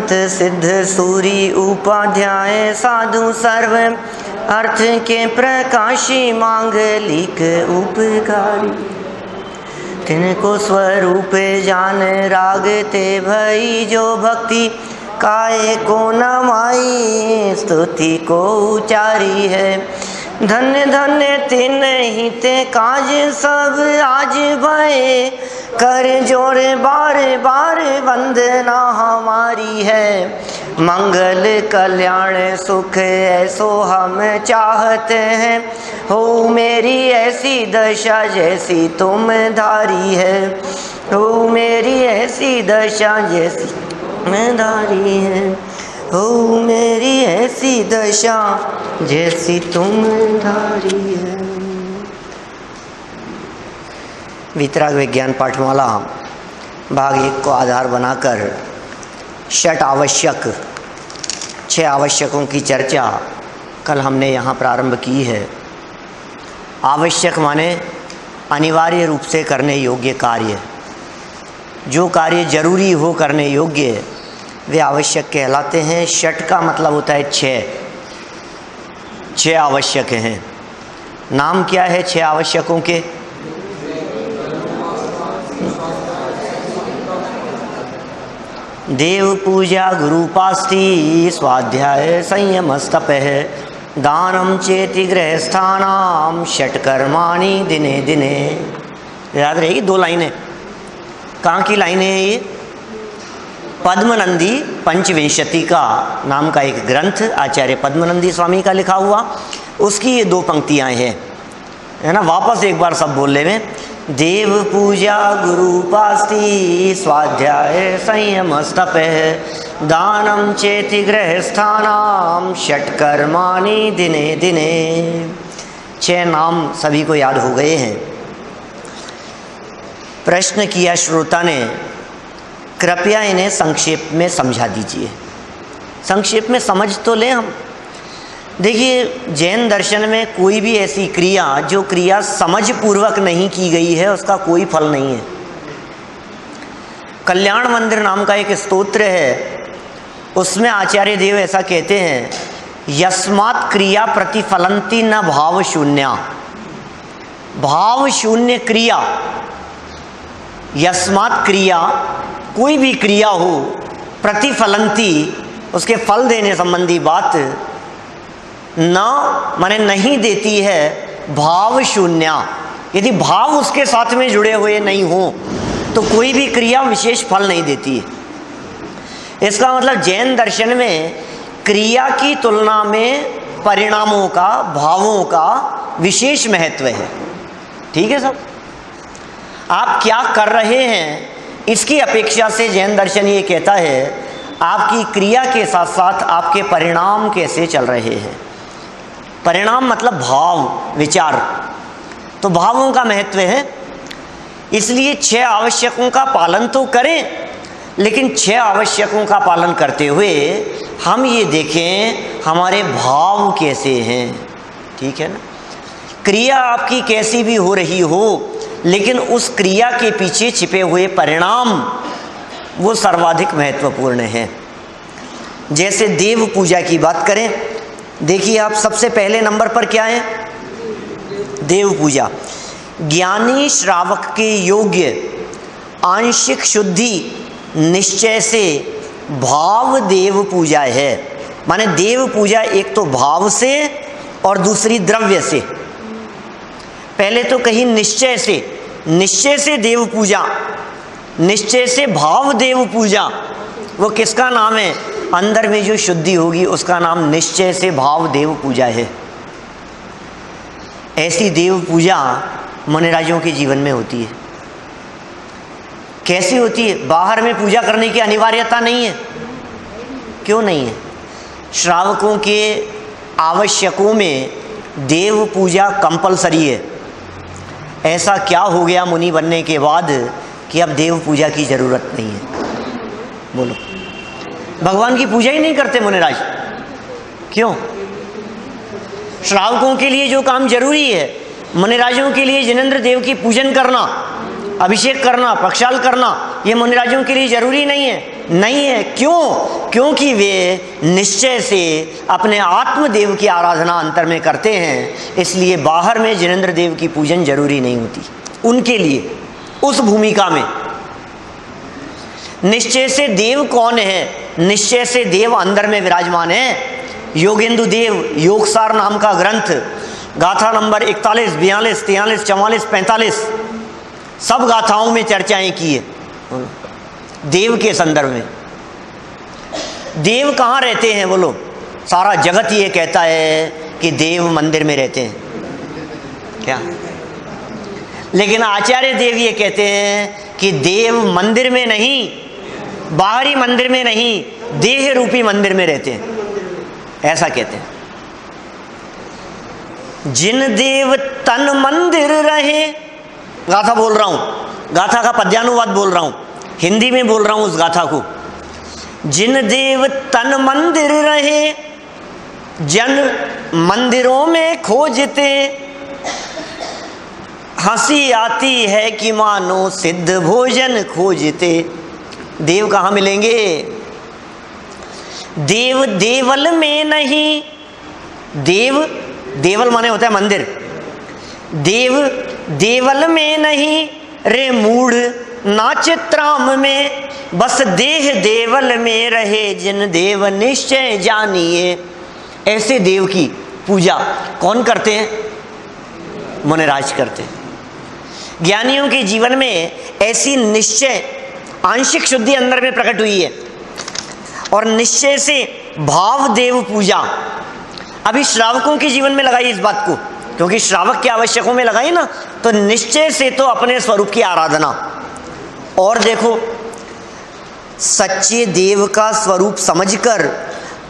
सिद्ध सूरी उपाध्याय साधु सर्व अर्थ के प्रकाशी मांगलिक उपकारी। तिनको स्वरूप जान रागते भई जो भक्ति काय को नमाई स्तुति को उचारी है। धन्य धन्य तिन ही ते काज सब आज भय कर जोड़े बार बार वंदना हमारी है। मंगल कल्याण सुख ऐसो हम चाहते हैं हो मेरी ऐसी दशा जैसी तुम धारी है। हो मेरी ऐसी दशा जैसी तुम धारी है। हो मेरी ऐसी दशा जैसी तुम धारी है। वितराग विज्ञान पाठमाला भाग 1 को आधार बनाकर षट आवश्यक 6 आवश्यकों की चर्चा कल हमने यहाँ प्रारंभ की है। आवश्यक माने अनिवार्य रूप से करने योग्य कार्य, जो कार्य जरूरी हो करने योग्य वे आवश्यक कहलाते हैं। षट का मतलब होता है 6 आवश्यक हैं। नाम क्या है 6 आवश्यकों के? देव पूजा गुरुपास्ति स्वाध्याय संयम स्तप है दानम चेति गृहस्थानाम षटकर्माणि दिने दिने। याद रहेगी 2 लाइनें। कहाँ की लाइनें हैं ये? पद्मनंदी पंचविंशति का नाम का एक ग्रंथ आचार्य पद्मनंदी स्वामी का लिखा हुआ, उसकी ये 2 पंक्तियाँ हैं, है ना। वापस एक बार सब बोल ले में। देव पूजा गुरुपास्ति स्वाध्याय संयम स्तप दानम चेति गृहस्थानाम षटकर्माणि दिने दिने। 6 नाम सभी को याद हो गए हैं। प्रश्न किया श्रोता ने, कृपया इन्हें संक्षेप में समझा दीजिए। संक्षेप में समझ तो लें हम। देखिए, जैन दर्शन में कोई भी ऐसी क्रिया जो क्रिया समझ पूर्वक नहीं की गई है उसका कोई फल नहीं है। कल्याण मंदिर नाम का एक स्तोत्र है, उसमें आचार्य देव ऐसा कहते हैं, यस्मात् क्रिया प्रतिफलंती न भाव शून्या। भाव शून्य क्रिया, यस्मात् क्रिया, कोई भी क्रिया हो, प्रतिफलंती उसके फल देने संबंधी बात, न माने नहीं देती है भाव शून्या। यदि भाव उसके साथ में जुड़े हुए नहीं हो तो कोई भी क्रिया विशेष फल नहीं देती है। इसका मतलब जैन दर्शन में क्रिया की तुलना में परिणामों का, भावों का विशेष महत्व है। ठीक है सब। आप क्या कर रहे हैं इसकी अपेक्षा से जैन दर्शन ये कहता है आपकी क्रिया के साथ साथ आपके परिणाम कैसे चल रहे हैं। परिणाम मतलब भाव, विचार, तो भावों का महत्व है। इसलिए 6 आवश्यकों का पालन तो करें, लेकिन 6 आवश्यकों का पालन करते हुए हम ये देखें हमारे भाव कैसे हैं। ठीक है ना। क्रिया आपकी कैसी भी हो रही हो, लेकिन उस क्रिया के पीछे छिपे हुए परिणाम वो सर्वाधिक महत्वपूर्ण है। जैसे देव पूजा की बात करें, देखिए आप सबसे पहले नंबर पर क्या है? देव पूजा। ज्ञानी श्रावक के योग्य आंशिक शुद्धि निश्चय से भाव देव पूजा है। माने देव पूजा एक तो भाव से और दूसरी द्रव्य से। पहले तो कहीं निश्चय से, निश्चय से देव पूजा, निश्चय से भाव देव पूजा, वो किसका नाम है? अंदर में जो शुद्धि होगी उसका नाम निश्चय से भाव देव पूजा है। ऐसी देव पूजा मुनिराजों के जीवन में होती है। कैसी होती है? बाहर में पूजा करने की अनिवार्यता नहीं है। क्यों नहीं है? श्रावकों के आवश्यकों में देव पूजा कंपलसरी है। ऐसा क्या हो गया मुनि बनने के बाद कि अब देव पूजा की जरूरत नहीं है? बोलो। भगवान की पूजा ही नहीं करते मुनिराज, क्यों? श्रावकों के लिए जो काम जरूरी है, मुनिराजों के लिए जिनेंद्र देव की पूजन करना, अभिषेक करना, प्रक्षाल करना, ये मुनिराजों के लिए जरूरी नहीं है। क्यों? क्योंकि वे निश्चय से अपने आत्मदेव की आराधना अंतर में करते हैं, इसलिए बाहर में जिनेंद्र देव की पूजन जरूरी नहीं होती उनके लिए उस भूमिका में। निश्चय से देव कौन है? निश्चय से देव अंदर में विराजमान है। योगेंदु देव योगसार नाम का ग्रंथ, गाथा नंबर 41, 42, 43, 44, 45 सब गाथाओं में चर्चाएं की है देव के संदर्भ में। देव कहाँ रहते हैं बोलो? सारा जगत ये कहता है कि देव मंदिर में रहते हैं क्या, लेकिन आचार्य देव ये कहते हैं कि देव मंदिर में नहीं, बाहरी मंदिर में नहीं, देह रूपी मंदिर में रहते हैं, ऐसा कहते हैं। जिन देव तन मंदिर रहे, गाथा बोल रहा हूं, गाथा का पद्यानुवाद बोल रहा हूं, हिंदी में बोल रहा हूं उस गाथा को। जिन देव तन मंदिर रहे, जन मंदिरों में खोजते, हंसी आती है कि मानो सिद्ध भोजन खोजते। देव कहाँ मिलेंगे? देव देवल में नहीं, देव देवल माने होता है मंदिर, देव देवल में नहीं रे मूढ़ नाचित्राम में, बस देह देवल में रहे जिन देव निश्चय जानिए। ऐसे देव की पूजा कौन करते हैं? मुनिराज करते हैं। ज्ञानियों के जीवन में ऐसी निश्चय आंशिक शुद्धि अंदर में प्रकट हुई है, और निश्चय से भाव देव पूजा अभी श्रावकों के जीवन में लगाई इस बात को, क्योंकि श्रावक के आवश्यकों में लगाई ना, तो निश्चय से तो अपने स्वरूप की आराधना। और देखो, सच्चे देव का स्वरूप समझकर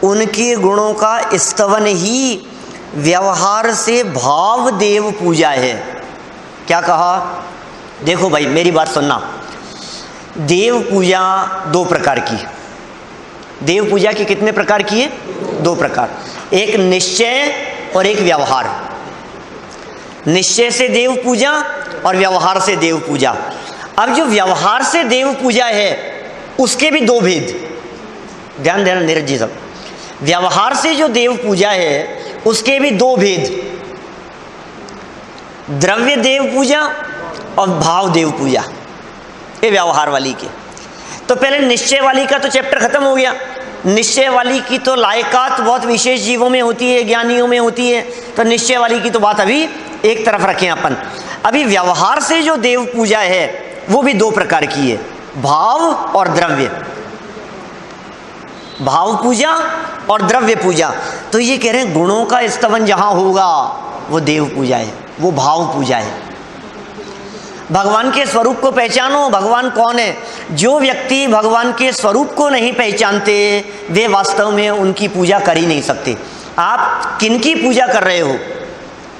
उनके गुणों का स्तवन ही व्यवहार से भाव देव पूजा है। क्या कहा? देखो भाई मेरी बात सुनना, देव पूजा दो प्रकार की। देव पूजा के कितने प्रकार की है? दो प्रकार, एक निश्चय और एक व्यवहार। निश्चय से देव पूजा और व्यवहार से देव पूजा। अब जो व्यवहार से देव पूजा है उसके भी दो भेद, ध्यान देना नीरज जी सब। व्यवहार से जो देव पूजा है उसके भी दो भेद, द्रव्य देव पूजा और भाव देव पूजा, ये व्यवहार वाली के। तो पहले निश्चय वाली का तो चैप्टर खत्म हो गया। निश्चय वाली की तो लायकात बहुत विशेष जीवों में होती है, ज्ञानियों में होती है, तो निश्चय वाली की तो बात अभी एक तरफ रखें अपन। अभी व्यवहार से जो देव पूजा है वो भी दो प्रकार की है, भाव और द्रव्य। भाव पूजा और द्रव्य पूजा। तो ये कह रहे हैं गुणों का स्तवन जहां होगा वो देव पूजा है, वो भाव पूजा है। भगवान के स्वरूप को पहचानो, भगवान कौन है। जो व्यक्ति भगवान के स्वरूप को नहीं पहचानते वे वास्तव में उनकी पूजा कर ही नहीं सकते। आप किनकी पूजा कर रहे हो?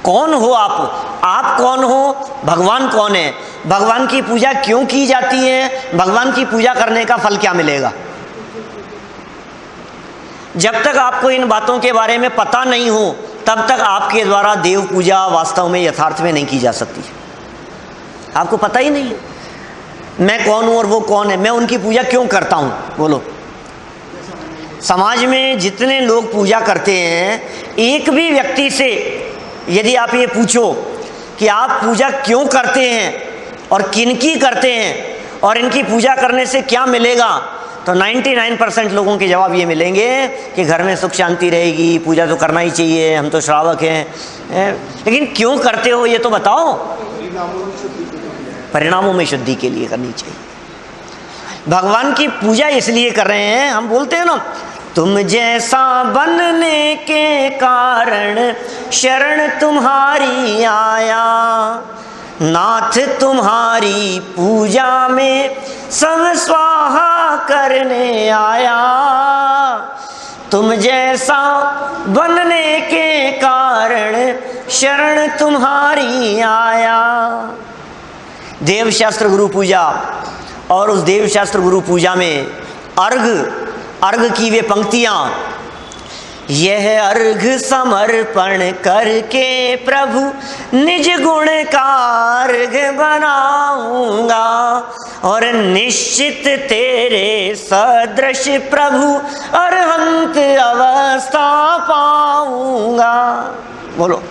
कौन हो आप कौन हो? भगवान कौन है? भगवान की पूजा क्यों की जाती है? भगवान की पूजा करने का फल क्या मिलेगा? जब तक आपको इन बातों के बारे में पता नहीं हो तब तक आपके द्वारा देव पूजा वास्तव में यथार्थ में नहीं की जा सकती। आपको पता ही नहीं है मैं कौन हूं और वो कौन है, मैं उनकी पूजा क्यों करता हूं। बोलो, समाज में जितने लोग पूजा करते हैं, एक भी व्यक्ति से यदि आप ये पूछो कि आप पूजा क्यों करते हैं और किनकी करते हैं और इनकी पूजा करने से क्या मिलेगा, तो 99% लोगों के जवाब ये मिलेंगे कि घर में सुख शांति रहेगी, पूजा तो करना ही चाहिए, हम तो श्रावक हैं। लेकिन क्यों करते हो ये तो बताओ। परिणामों में शुद्धि के लिए करनी चाहिए। भगवान की पूजा इसलिए कर रहे हैं, हम बोलते हैं ना, तुम जैसा बनने के कारण शरण तुम्हारी आया, नाथ तुम्हारी पूजा में सब स्वाहा करने आया। तुम जैसा बनने के कारण शरण तुम्हारी आया। देव शास्त्र गुरु पूजा, और उस देव शास्त्र गुरु पूजा में अर्घ की वे पंक्तियां यह अर्घ समर्पण करके प्रभु निज गुण का अर्घ बनाऊंगा, और निश्चित तेरे सदृश प्रभु अरहंत अवस्था पाऊंगा। बोलो,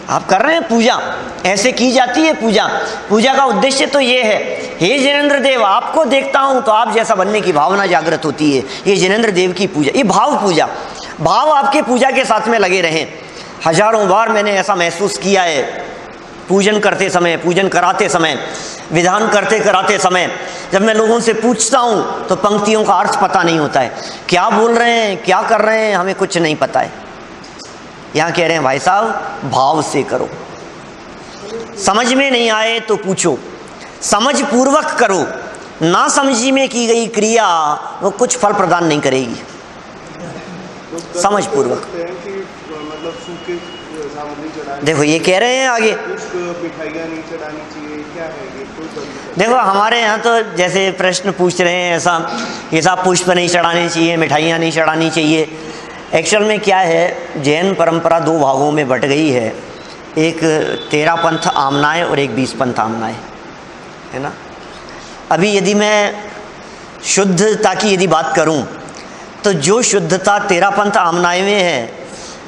आप कर रहे हैं पूजा, ऐसे की जाती है पूजा। पूजा का उद्देश्य तो ये है, हे जिनेंद्र देव आपको देखता हूं तो आप जैसा बनने की भावना जागृत होती है। ये जिनेंद्र देव की पूजा, ये भाव पूजा, भाव आपके पूजा के साथ में लगे रहें। हजारों बार मैंने ऐसा महसूस किया है, पूजन करते समय, पूजन कराते समय, विधान करते कराते समय, जब मैं लोगों से पूछता हूँ तो पंक्तियों का अर्थ पता नहीं होता है, क्या बोल रहे हैं, क्या कर रहे हैं, हमें कुछ नहीं पता है। यहाँ कह रहे हैं भाई साहब भाव से करो, समझ में नहीं आए तो पूछो, समझ पूर्वक करो, ना समझी में की गई क्रिया वो कुछ फल प्रदान नहीं करेगी। समझ पूर्वक। देखो ये कह रहे हैं आगे, मिठाइयाँ नहीं चढ़ानी चाहिए, क्या है ये? देखो हमारे यहाँ तो जैसे प्रश्न पूछ रहे हैं ऐसा, ये सब पुष्प नहीं चढ़ाने चाहिए, मिठाइयाँ नहीं चढ़ानी चाहिए। एक्चुअल में क्या है, जैन परंपरा दो भागों में बट गई है, एक 13 पंथ आमनाएं और एक 20 पंथ आमनाएं, है ना। अभी यदि मैं शुद्धता की यदि बात करूं तो जो शुद्धता 13 पंथ आमनाएं में है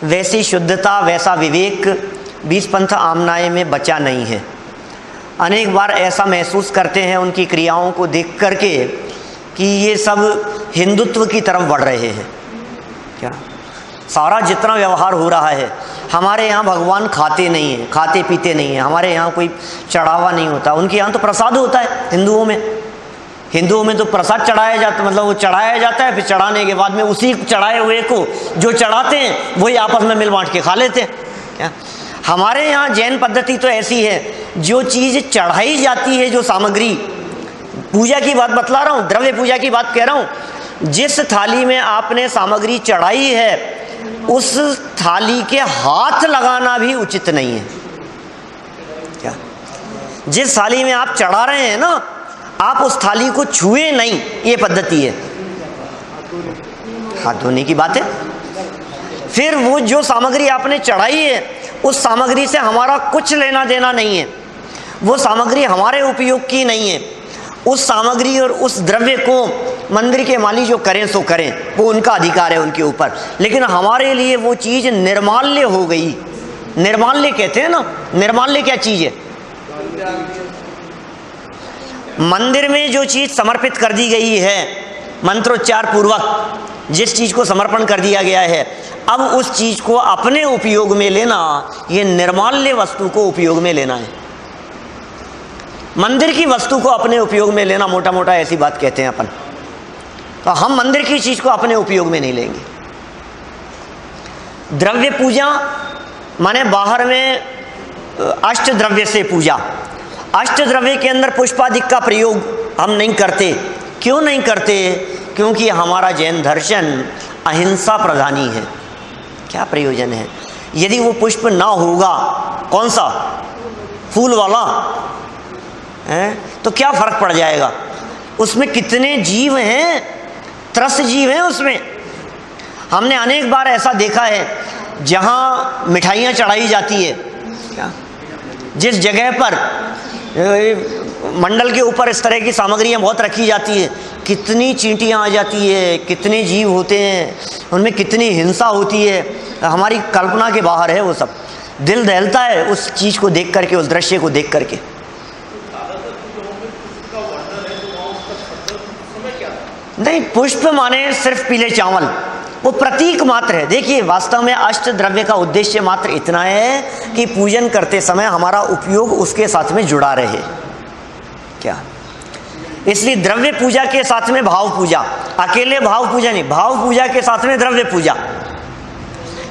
वैसी शुद्धता, वैसा विवेक 20 पंथ आमनाएं में बचा नहीं है। अनेक बार ऐसा महसूस करते हैं उनकी क्रियाओं को देख करके कि ये सब हिंदुत्व की तरफ बढ़ रहे हैं। क्या सारा जितना व्यवहार हो रहा है, हमारे यहाँ भगवान खाते नहीं हैं, खाते पीते नहीं हैं, हमारे यहाँ कोई चढ़ावा नहीं होता, उनके यहाँ तो प्रसाद होता है। हिंदुओं में तो प्रसाद चढ़ाया जाता, मतलब वो चढ़ाया जाता है, फिर चढ़ाने के बाद में उसी चढ़ाए हुए को जो चढ़ाते हैं वही आपस में मिल बांट के खा लेते हैं। क्या हमारे यहाँ जैन पद्धति तो ऐसी है, जो चीज़ चढ़ाई जाती है, जो सामग्री, पूजा की बात बतला रहा हूँ, द्रव्य पूजा की बात कह रहा हूँ, जिस थाली में आपने सामग्री चढ़ाई है उस थाली के हाथ लगाना भी उचित नहीं है। क्या जिस थाली में आप चढ़ा रहे हैं ना, आप उस थाली को छुए नहीं, ये पद्धति है। हाथ धोने की बात है। फिर वो जो सामग्री आपने चढ़ाई है उस सामग्री से हमारा कुछ लेना देना नहीं है, वो सामग्री हमारे उपयोग की नहीं है। उस सामग्री और उस द्रव्य को मंदिर के माली जो करें सो करें, वो उनका अधिकार है उनके ऊपर, लेकिन हमारे लिए वो चीज़ निर्माल्य हो गई। निर्माल्य कहते हैं ना, निर्माल्य क्या चीज़ है? मंदिर में जो चीज़ समर्पित कर दी गई है, मंत्रोच्चार पूर्वक जिस चीज़ को समर्पण कर दिया गया है, अब उस चीज़ को अपने उपयोग में लेना, ये निर्माल्य वस्तु को उपयोग में लेना है। मंदिर की वस्तु को अपने उपयोग में लेना मोटा मोटा ऐसी बात कहते हैं अपन, तो हम मंदिर की चीज़ को अपने उपयोग में नहीं लेंगे। द्रव्य पूजा माने बाहर में अष्ट द्रव्य से पूजा। अष्ट द्रव्य के अंदर पुष्पादिक का प्रयोग हम नहीं करते। क्यों नहीं करते? क्योंकि हमारा जैन दर्शन अहिंसा प्रधानी है। क्या प्रयोजन है? यदि वो पुष्प ना होगा, कौन सा फूल वाला है, तो क्या फर्क पड़ जाएगा? उसमें कितने जीव हैं, त्रस्त जीव हैं उसमें। हमने अनेक बार ऐसा देखा है, जहाँ मिठाइयाँ चढ़ाई जाती है, जिस जगह पर मंडल के ऊपर इस तरह की सामग्रियाँ बहुत रखी जाती है, कितनी चींटियाँ आ जाती है, कितने जीव होते हैं, उनमें कितनी हिंसा होती है, हमारी कल्पना के बाहर है वो सब। दिल दहलता है उस चीज़ को देख करके, उस दृश्य को देख करके। नहीं, पुष्प माने सिर्फ पीले चावल, वो प्रतीक मात्र है। देखिए, वास्तव में अष्ट द्रव्य का उद्देश्य मात्र इतना है कि पूजन करते समय हमारा उपयोग उसके साथ में जुड़ा रहे। क्या? इसलिए द्रव्य पूजा के साथ में भाव पूजा, अकेले भाव पूजा नहीं, भाव पूजा के साथ में द्रव्य पूजा।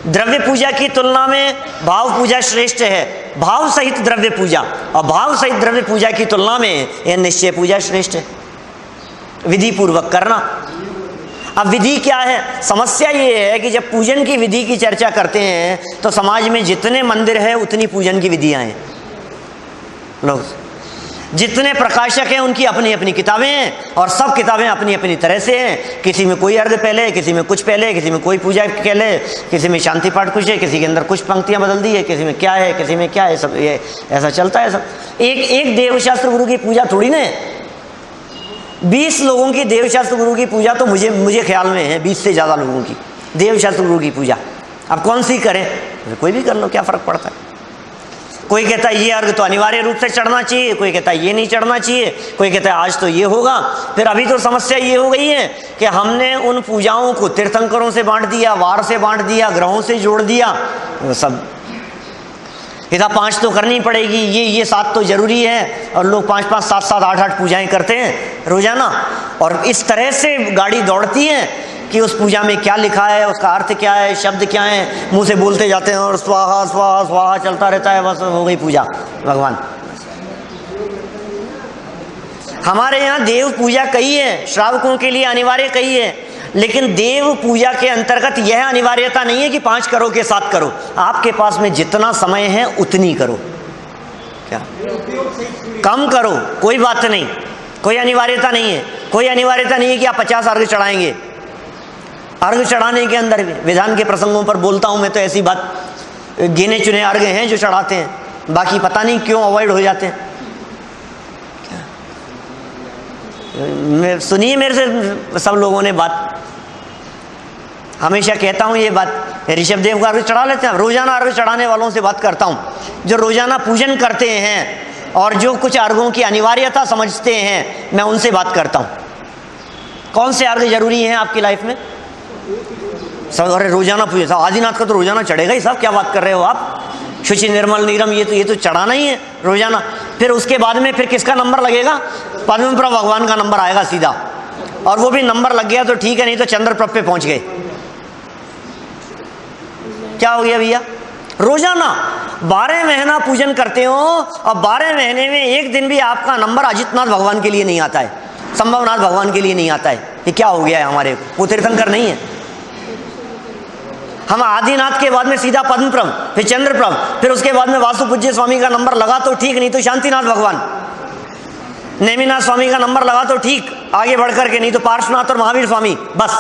द्रव्य पूजा की तुलना में भाव पूजा श्रेष्ठ है, भाव सहित द्रव्य पूजा, और भाव सहित द्रव्य पूजा की तुलना में यह निश्चय पूजा श्रेष्ठ है। विधि पूर्वक करना। अब विधि क्या है? समस्या ये है कि जब पूजन की विधि की चर्चा करते हैं तो समाज में जितने मंदिर हैं उतनी पूजन की विधियां हैं। लोग जितने प्रकाशक हैं उनकी अपनी अपनी किताबें हैं और सब किताबें अपनी अपनी तरह से हैं। किसी में कोई अर्घ पहले, किसी में कुछ पहले, किसी में कोई पूजा पहले, किसी में शांति पाठ कुछ है, किसी के अंदर कुछ पंक्तियां बदल दी है, किसी में क्या है, किसी में क्या है, सब ये ऐसा चलता है सब। एक देवशास्त्र गुरु की पूजा थोड़ी ना है। 20 लोगों की देवशास्त्र गुरु की पूजा तो मुझे ख्याल में है 20 से ज़्यादा लोगों की देवशास्त्र गुरु की पूजा। अब कौन सी करें? कोई भी कर लो, क्या फ़र्क पड़ता है। कोई कहता है ये अर्घ तो अनिवार्य रूप से चढ़ना चाहिए, कोई कहता है ये नहीं चढ़ना चाहिए, कोई कहता है आज तो ये होगा। फिर अभी तो समस्या ये हो गई है कि हमने उन पूजाओं को तीर्थंकरों से बांट दिया, वार से बांट दिया, ग्रहों से जोड़ दिया। वो सब इधर 5 तो करनी पड़ेगी, ये 7 तो जरूरी है, और लोग 5-5, 7-7, 8-8 पूजाएं करते हैं रोजाना। और इस तरह से गाड़ी दौड़ती है कि उस पूजा में क्या लिखा है, उसका अर्थ क्या है, शब्द क्या है, मुंह से बोलते जाते हैं और स्वाहा स्वाहा स्वाहा चलता रहता है, बस हो गई पूजा। भगवान हमारे यहाँ देव पूजा कही है, श्रावकों के लिए अनिवार्य कही है, लेकिन देव पूजा के अंतर्गत यह अनिवार्यता नहीं है कि 5 करो के 7 करो। आपके पास में जितना समय है उतनी करो, क्या कम करो, कोई बात नहीं, कोई अनिवार्यता नहीं है। कोई अनिवार्यता नहीं है कि आप 50 अर्घ चढ़ाएंगे। अर्घ चढ़ाने के अंदर भी विधान के प्रसंगों पर बोलता हूं मैं, तो ऐसी बात गिने चुने अर्घ हैं जो चढ़ाते हैं, बाकी पता नहीं क्यों अवॉइड हो जाते हैं। सुनिए मेरे से सब लोगों ने बात, हमेशा कहता हूं ये बात, ऋषभ देव का अर्घ चढ़ा लेते हैं। रोजाना अर्घ चढ़ाने वालों से बात करता हूं, जो रोजाना पूजन करते हैं और जो कुछ अर्घों की अनिवार्यता समझते हैं, मैं उनसे बात करता हूं। कौन से अर्घ जरूरी हैं आपकी लाइफ में? सब अरे रोजाना पूजा, साहब आदिनाथ का तो रोजाना चढ़ेगा ही साहब, क्या बात कर रहे हो आप? शुचि निर्मल नीरम, ये तो चढ़ाना ही है रोजाना। फिर उसके बाद में फिर किसका नंबर लगेगा? पद्मप्रभ भगवान का नंबर आएगा सीधा, और वो भी नंबर लग गया तो ठीक है, नहीं तो चंद्रप्रभ पे पहुंच गए। क्या हो गया भैया? रोजाना 12 महीना पूजन करते हो और 12 महीने में एक दिन भी आपका नंबर अजितनाथ भगवान के लिए नहीं आता है, संभवनाथ भगवान के लिए नहीं आता है। ये क्या हो गया है हमारे को? वो तीर्थंकर नहीं है। हम आदिनाथ के बाद में सीधा पद्मप्रभ, फिर चंद्रप्रभ, फिर उसके बाद में वासुपूज्य स्वामी का नंबर लगा तो ठीक, नहीं तो शांतिनाथ भगवान, नेमिनाथ स्वामी का नंबर लगा तो ठीक, आगे बढ़ करके, नहीं तो पार्श्वनाथ और महावीर स्वामी। बस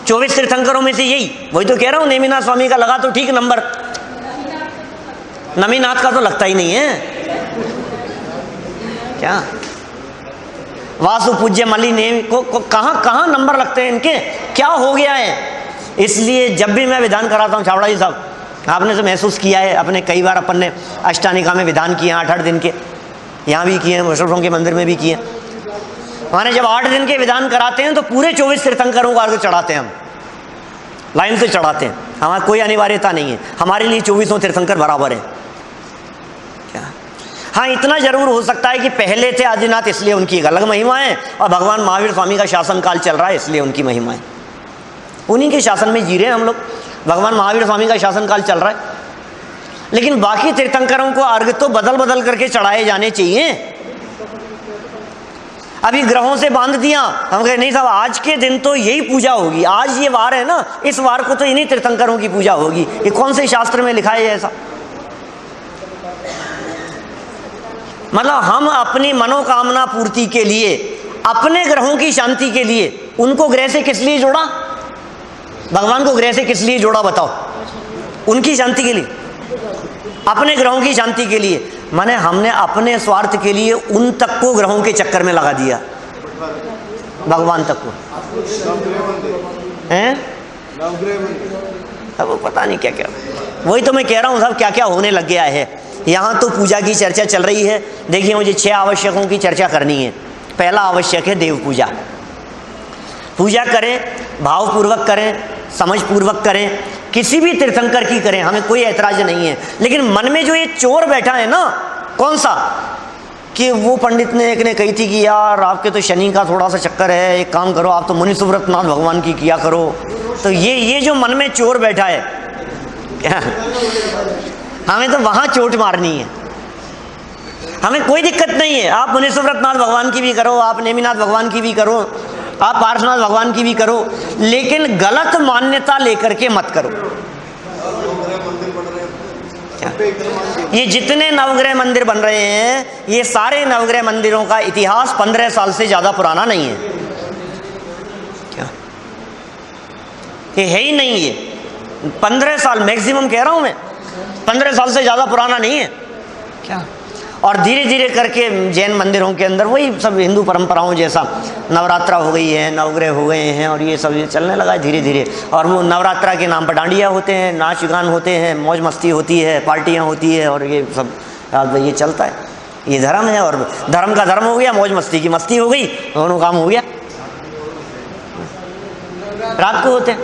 24 तीर्थंकरों में से यही, वही तो कह रहा हूं, नेमिनाथ स्वामी का लगा तो ठीक नंबर, नमीनाथ का तो लगता ही नहीं है। क्या वासुपूज्य मल्ली नेम को कहां नंबर लगते हैं इनके? क्या हो गया है? इसलिए जब भी मैं विधान कराता हूँ, छावड़ा जी साहब आपने तो महसूस किया है, अपने कई बार अपन ने अष्टानिका में विधान किए 8-8 दिन के, यहाँ भी किए हैं, मुसलमानों के मंदिर में भी किए। माने जब 8 दिन के विधान कराते हैं तो पूरे 24 तीर्थंकरों को अर्घ चढ़ाते हैं, हम लाइन से चढ़ाते हैं। हमारी कोई अनिवार्यता नहीं है, हमारे लिए 24 तीर्थंकर बराबर है। क्या हाँ, इतना जरूर हो सकता है कि पहले थे आदिनाथ इसलिए उनकी एक अलग महिमा है, और भगवान महावीर स्वामी का शासन काल चल रहा है इसलिए उनकी महिमा है। उन्हीं के शासन में जी रहे हैं हम लोग, भगवान महावीर स्वामी का शासन काल चल रहा है। लेकिन बाकी तीर्थंकरों को अर्घ तो बदल बदल करके चढ़ाए जाने चाहिए। अभी ग्रहों से बांध दिया, हम कहे नहीं साहब आज के दिन तो यही पूजा होगी, आज ये वार है ना, इस वार को तो इन्हीं तीर्थंकरों की पूजा होगी। ये कौन से शास्त्र में लिखा है ऐसा? मतलब हम अपनी मनोकामना पूर्ति के लिए, अपने ग्रहों की शांति के लिए, उनको ग्रह से किस लिए जोड़ा? भगवान को ग्रह से किस लिए जोड़ा बताओ? उनकी शांति के लिए, अपने ग्रहों की शांति के लिए। माने हमने अपने स्वार्थ के लिए उन तक को ग्रहों के चक्कर में लगा दिया, भगवान तक को हैं। अब पता नहीं क्या क्या, वही तो मैं कह रहा हूँ साहब, क्या क्या होने लग गया है। यहाँ तो पूजा की चर्चा चल रही है। देखिए मुझे 6 आवश्यकों की चर्चा करनी है। पहला आवश्यक है देव पूजा। पूजा करें, भावपूर्वक करें, समझपूर्वक करें, किसी भी तीर्थंकर की करें, हमें कोई ऐतराज नहीं है। लेकिन मन में जो ये चोर बैठा है ना, कौन सा, कि वो पंडित ने एक ने कही थी कि यार आपके तो शनि का थोड़ा सा चक्कर है, एक काम करो आप तो मुनि सुव्रतनाथ भगवान की किया करो। तो ये जो मन में चोर बैठा है, हमें तो वहां चोट मारनी है। हमें कोई दिक्कत नहीं है, आप मुनि सुव्रतनाथ भगवान की भी करो, आप नेमिनाथ भगवान की भी करो, आप पार्श्वनाथ भगवान की भी करो, लेकिन गलत मान्यता लेकर के मत करो। ये जितने नवग्रह मंदिर बन रहे हैं, ये सारे नवग्रह मंदिरों का इतिहास 15 साल से ज्यादा पुराना नहीं है। क्या ये है ही नहीं, ये 15 साल मैक्सिमम कह रहा हूं मैं, 15 साल से ज्यादा पुराना नहीं है। क्या और धीरे धीरे करके जैन मंदिरों के अंदर वही सब हिंदू परंपराओं जैसा नवरात्रा हो गई है, नवग्रह हो गए हैं, और ये सब ये चलने लगा है धीरे धीरे। और वो नवरात्रा के नाम पर डांडिया होते हैं, नाच गान होते हैं, मौज मस्ती होती है, पार्टियां होती है, और ये सब ये चलता है। ये धर्म है, और धर्म का धर्म हो गया, मौज मस्ती की मस्ती हो गई, दोनों काम हो गया। रात को होते हैं।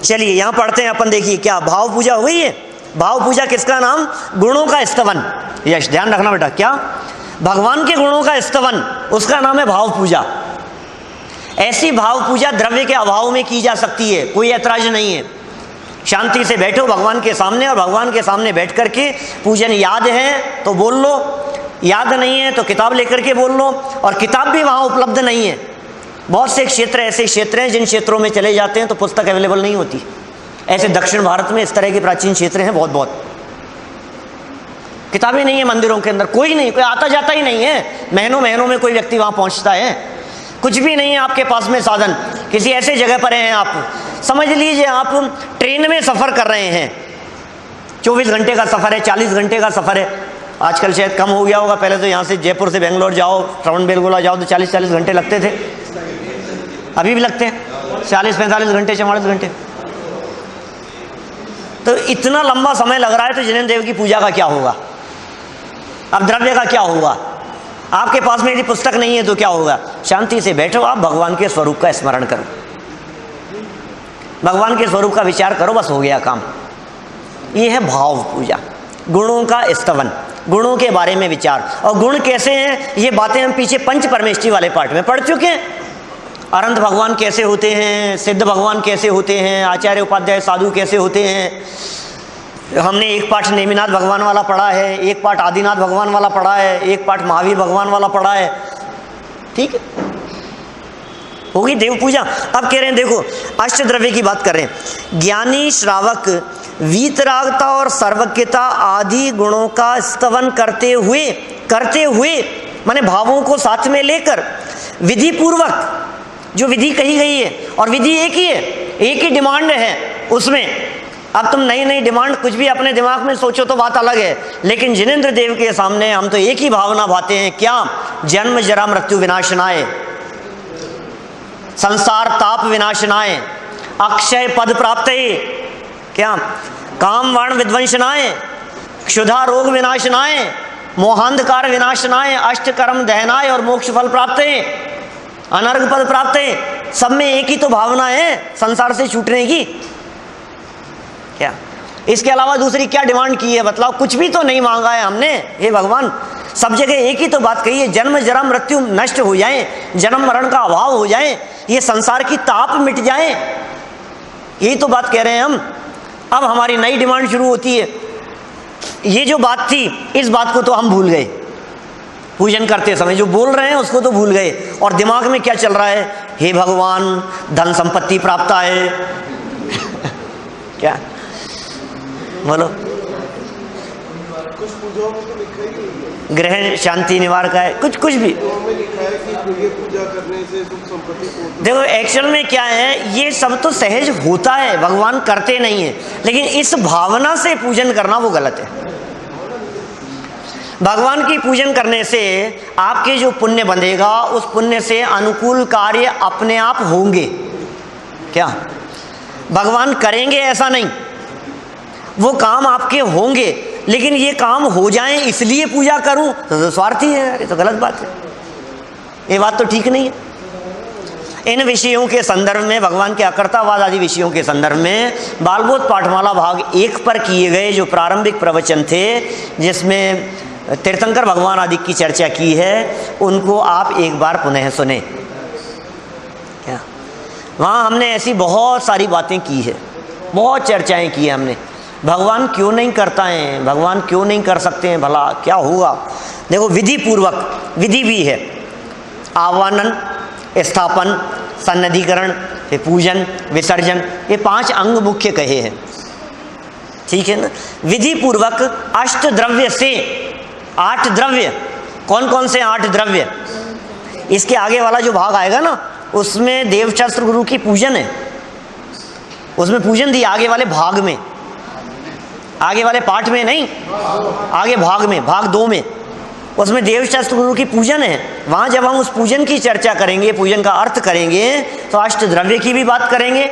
चलिए यहाँ पढ़ते हैं अपन, देखिए क्या भाव पूजा हो गई है। भाव पूजा किसका नाम? गुणों का स्तवन। यश ध्यान रखना बेटा, क्या? भगवान के गुणों का स्तवन, उसका नाम है भाव पूजा। ऐसी भाव पूजा द्रव्य के अभाव में की जा सकती है, कोई ऐतराज नहीं है। शांति से बैठो भगवान के सामने, और भगवान के सामने बैठ करके पूजन याद है तो बोल लो, याद नहीं है तो किताब लेकर के बोल लो। और किताब भी वहाँ उपलब्ध नहीं है। बहुत से क्षेत्र ऐसे क्षेत्र हैं जिन क्षेत्रों में चले जाते हैं तो पुस्तक अवेलेबल नहीं होती। ऐसे दक्षिण भारत में इस तरह के प्राचीन क्षेत्र हैं, बहुत बहुत किताबें नहीं है मंदिरों के अंदर, कोई नहीं, कोई आता जाता ही नहीं है। महीनों महीनों में कोई व्यक्ति वहां पहुंचता है, कुछ भी नहीं है आपके पास में साधन। किसी ऐसे जगह पर हैं आप, समझ लीजिए आप ट्रेन में सफर कर रहे हैं, 24 घंटे का सफर है, 40 घंटे का सफर है। आजकल शायद कम हो गया होगा, पहले तो यहाँ से जयपुर से बेंगलोर जाओ, श्रवण बेलगोला जाओ तो 40-40 घंटे लगते थे, अभी भी लगते हैं 40-45 घंटे, 44 घंटे। तो इतना लंबा समय लग रहा है तो जिनेन्द्र देव की पूजा का क्या होगा? अब द्रव्य का क्या होगा? आपके पास में यदि पुस्तक नहीं है तो क्या होगा? शांति से बैठो, आप भगवान के स्वरूप का स्मरण करो, भगवान के स्वरूप का विचार करो, बस हो गया काम। ये है भाव पूजा, गुणों का स्तवन, गुणों के बारे में विचार। और गुण कैसे हैं ये बातें हम पीछे पंच परमेष्टि वाले पाठ में पढ़ चुके हैं। अनंत भगवान कैसे होते हैं, सिद्ध भगवान कैसे होते हैं, आचार्य उपाध्याय साधु कैसे होते हैं। हमने एक पाठ नेमिनाथ भगवान वाला पढ़ा है, एक पाठ आदिनाथ भगवान वाला पढ़ा है, एक पाठ महावीर भगवान वाला पढ़ा है। ठीक है, होगी देव पूजा। अब कह रहे हैं देखो, अष्ट द्रव्य की बात कर रहे हैं। ज्ञानी श्रावक वीतरागता और सर्वज्ञता आदि गुणों का स्तवन करते हुए माने भावों को साथ में लेकर विधि पूर्वक, जो विधि कही गई है, और विधि एक ही है, एक ही डिमांड है उसमें। अब तुम नई नई डिमांड कुछ भी अपने दिमाग में सोचो तो बात अलग है, लेकिन जिनेन्द्र देव के सामने हम तो एक ही भावना भाते हैं, क्या? जन्म जरा मृत्यु विनाशनाय, संसार ताप विनाशनाय, अक्षय पद प्राप्त, क्या? काम वर्ण विध्वंसनाय, क्षुधा रोग विनाशनाय, मोहांधकार विनाशनाय, अष्ट कर्म दहनाय और मोक्ष फल प्राप्त, अनर्घ पद प्राप्त है। सब में एक ही तो भावना है संसार से छूटने की। क्या इसके अलावा दूसरी क्या डिमांड की है बतलाओ? कुछ भी तो नहीं मांगा है हमने। हे भगवान, सब जगह एक ही तो बात कही है, जन्म जरा मृत्यु नष्ट हो जाए, जन्म मरण का अभाव हो जाए, ये संसार की ताप मिट जाए, यही तो बात कह रहे हैं हम। अब हमारी नई डिमांड शुरू होती है। ये जो बात थी, इस बात को तो हम भूल गए पूजन करते समय, जो बोल रहे हैं उसको तो भूल गए, और दिमाग में क्या चल रहा है? हे भगवान, धन संपत्ति प्राप्त है। क्या बोलो? कुछ पूजाओं में तो लिखा ही नहीं है, ग्रह शांति निवारक है, कुछ भी में लिखा है कि ये पूजा करने से सुख संपत्ति। देखो एक्चुअल में क्या है, ये सब तो सहज होता है, भगवान करते नहीं है, लेकिन इस भावना से पूजन करना वो गलत है। भगवान की पूजन करने से आपके जो पुण्य बंधेगा, उस पुण्य से अनुकूल कार्य अपने आप होंगे। क्या भगवान करेंगे ऐसा नहीं, वो काम आपके होंगे, लेकिन ये काम हो जाए इसलिए पूजा करूं तो स्वार्थी है, ये तो गलत बात है, ये बात तो ठीक नहीं है। इन विषयों के संदर्भ में, भगवान के अकर्तावाद आदि विषयों के संदर्भ में बालबोध पाठमाला भाग 1 पर किए गए जो प्रारंभिक प्रवचन थे, जिसमें तीर्थंकर भगवान आदि की चर्चा की है, उनको आप एक बार पुनः सुने। क्या वहाँ हमने ऐसी बहुत सारी बातें की है, बहुत चर्चाएं की है हमने। भगवान क्यों नहीं करता है, भगवान क्यों नहीं कर सकते हैं, भला क्या होगा? देखो विधि पूर्वक, विधि भी है, आवाहन, स्थापन, सन्निधिकरण, पूजन, विसर्जन, ये 5 अंग मुख्य कहे हैं। ठीक है ना। विधि पूर्वक अष्ट द्रव्य से, 8 द्रव्य, कौन कौन से 8 द्रव्य, इसके आगे वाला जो भाग आएगा ना उसमें देवशास्त्र गुरु की पूजन है, उसमें पूजन दिया आगे वाले भाग में, आगे वाले पाठ में नहीं, आगे भाग में, भाग 2 में, उसमें देवशास्त्र गुरु की पूजन है। वहां जब हम उस पूजन की चर्चा करेंगे, पूजन का अर्थ करेंगे, तो अष्ट द्रव्य की भी बात करेंगे,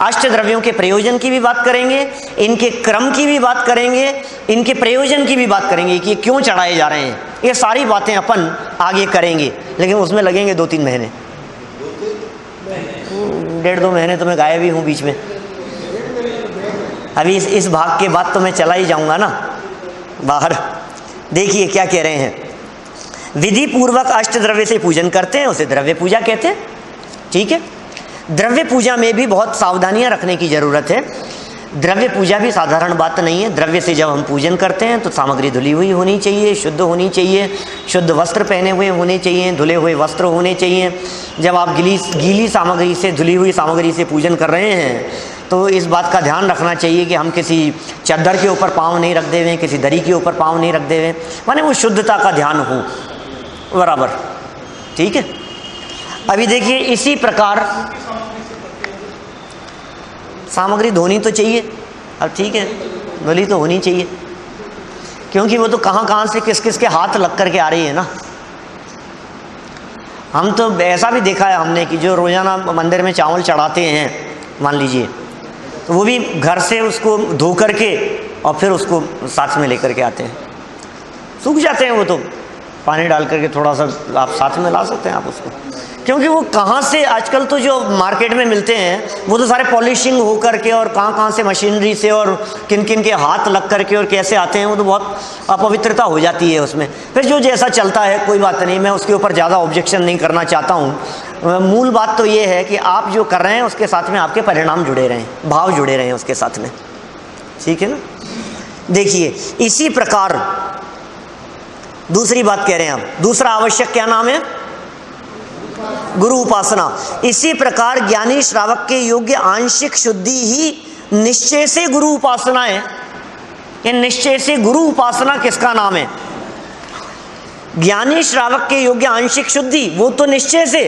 अष्ट द्रव्यों के प्रयोजन की भी बात करेंगे, इनके क्रम की भी बात करेंगे, इनके प्रयोजन की भी बात करेंगे कि ये क्यों चढ़ाए जा रहे हैं। ये सारी बातें अपन आगे करेंगे, लेकिन उसमें लगेंगे 2-3 महीने, 1.5-2 महीने तो मैं गायब ही हूँ बीच में। अभी इस भाग के बाद तो मैं चला ही जाऊंगा ना बाहर। देखिए क्या कह रहे हैं, विधि पूर्वक अष्ट द्रव्य से पूजन करते हैं, उसे द्रव्य पूजा कहते हैं। ठीक है, द्रव्य पूजा में भी बहुत सावधानियां रखने की जरूरत है। द्रव्य पूजा भी साधारण बात नहीं है। द्रव्य से जब हम पूजन करते हैं तो सामग्री धुली हुई होनी चाहिए, शुद्ध होनी चाहिए, शुद्ध वस्त्र पहने हुए होने चाहिए, धुले हुए वस्त्र होने चाहिए। जब आप गीली सामग्री से, धुली हुई सामग्री से पूजन कर रहे हैं तो इस बात का ध्यान रखना चाहिए कि हम किसी चादर के ऊपर पाँव नहीं रख दे हुए, किसी दरी के ऊपर पाँव नहीं रख दे हुए, माने वो शुद्धता का ध्यान हो बराबर। ठीक है, अभी देखिए इसी प्रकार सामग्री धोनी तो चाहिए। अब ठीक है, धुली तो होनी चाहिए, क्योंकि वो तो कहाँ से किस किस के हाथ लग करके आ रही है ना। हम तो ऐसा भी देखा है हमने कि जो रोजाना मंदिर में चावल चढ़ाते हैं, मान लीजिए, तो वो भी घर से उसको धो करके और फिर उसको साथ में लेकर के आते हैं, सूख जाते हैं वो तो, पानी डाल करके थोड़ा सा आप साथ में ला सकते हैं आप उसको, क्योंकि वो कहाँ से आजकल तो जो मार्केट में मिलते हैं वो तो सारे पॉलिशिंग हो करके और कहाँ से मशीनरी से और किन किन के हाथ लग करके और कैसे आते हैं, वो तो बहुत अपवित्रता हो जाती है उसमें। फिर जो जैसा चलता है कोई बात नहीं, मैं उसके ऊपर ज़्यादा ऑब्जेक्शन नहीं करना चाहता हूँ। मूल बात तो ये है कि आप जो कर रहे हैं उसके साथ में आपके परिणाम जुड़े रहें, भाव जुड़े रहें उसके साथ में। ठीक है ना। देखिए इसी प्रकार दूसरी बात कह रहे हैं आप, दूसरा आवश्यक क्या नाम है, गुरु उपासना। इसी प्रकार ज्ञानी श्रावक के योग्य आंशिक शुद्धि ही निश्चय से गुरु उपासना है। ये निश्चय से गुरु उपासना किसका नाम है, ज्ञानी श्रावक के योग्य आंशिक शुद्धि, वो तो निश्चय से,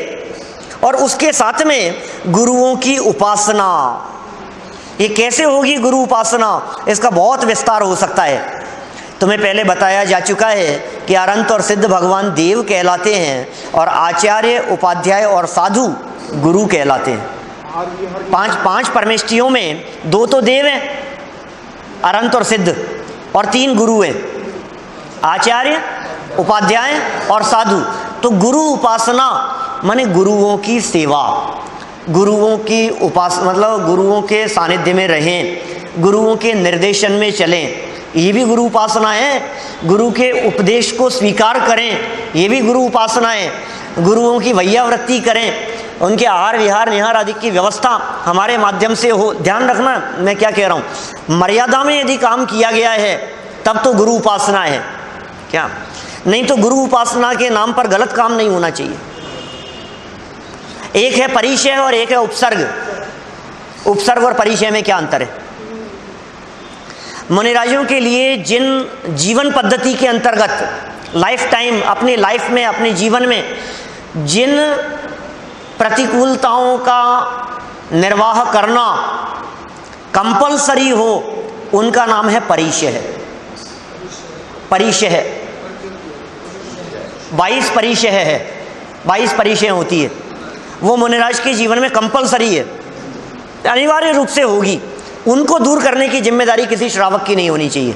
और उसके साथ में गुरुओं की उपासना। ये कैसे होगी गुरु उपासना, इसका बहुत विस्तार हो सकता है। तुम्हें पहले बताया जा चुका है कि अनंत और सिद्ध भगवान देव कहलाते हैं और आचार्य, उपाध्याय और साधु गुरु कहलाते हैं। पांच परमेष्टियों में 2 तो देव हैं, अनंत और सिद्ध, और 3 गुरु हैं, आचार्य, उपाध्याय और साधु। तो गुरु उपासना माने गुरुओं की सेवा, गुरुओं की उपासना मतलब गुरुओं के सानिध्य में रहें, गुरुओं के निर्देशन में चलें, ये भी गुरु उपासना है। गुरु के उपदेश को स्वीकार करें, ये भी गुरु उपासना है। गुरुओं की वैयावृत्ति करें, उनके आहार विहार निहार आदि की व्यवस्था हमारे माध्यम से हो। ध्यान रखना मैं क्या कह रहा हूँ, मर्यादा में यदि काम किया गया है तब तो गुरु उपासना है, क्या नहीं तो गुरु उपासना के नाम पर गलत काम नहीं होना चाहिए। एक है परिचय और एक है उपसर्ग। उपसर्ग और परिचय में क्या अंतर है? मुनिराजों के लिए जिन जीवन पद्धति के अंतर्गत लाइफ टाइम, अपनी लाइफ में, अपने जीवन में जिन प्रतिकूलताओं का निर्वाह करना कंपलसरी हो, उनका नाम है परिचय। परिचय 22 परिचय है, 22 परिचय होती है, वो मुनिराज के जीवन में कंपलसरी है, अनिवार्य रूप से होगी। उनको दूर करने की जिम्मेदारी किसी श्रावक की नहीं होनी चाहिए,